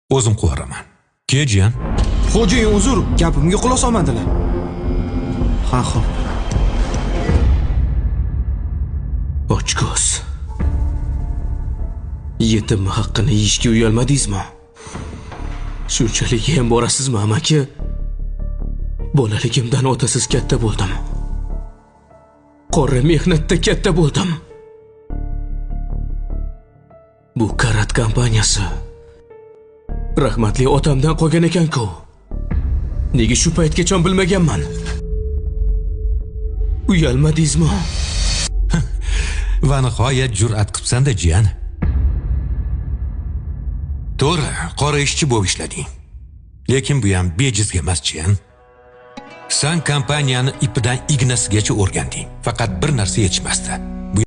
O'zim qo'raman. Ke jiyan. Xo'jayin uzr, gapimga quloq solmadilar. Ha, xo'p. Ochko'z. Yetim haqqini yeyishga uyalmadingizmi? Shunchalik yem borasizmi, amaki? Bolaligimdan otasiz katta bo'ldim. Qora mehnatda katta bo'ldim. Bu Karat kompaniyasi rahmatli otamdan qolgan ekan-ku. Nega shu paytgacha bilmaganman? Uyalmadingizmi? Va nihoyat jur'at qilibsan-da jiyan. To'g'ri, qora ishchi bo'lib ishlading. Lekin bu ham bejizga emas jiyan. Sen kompaniyani ipidan ignasigacha o'rganding. Faqat bir narsa yetishmasdi.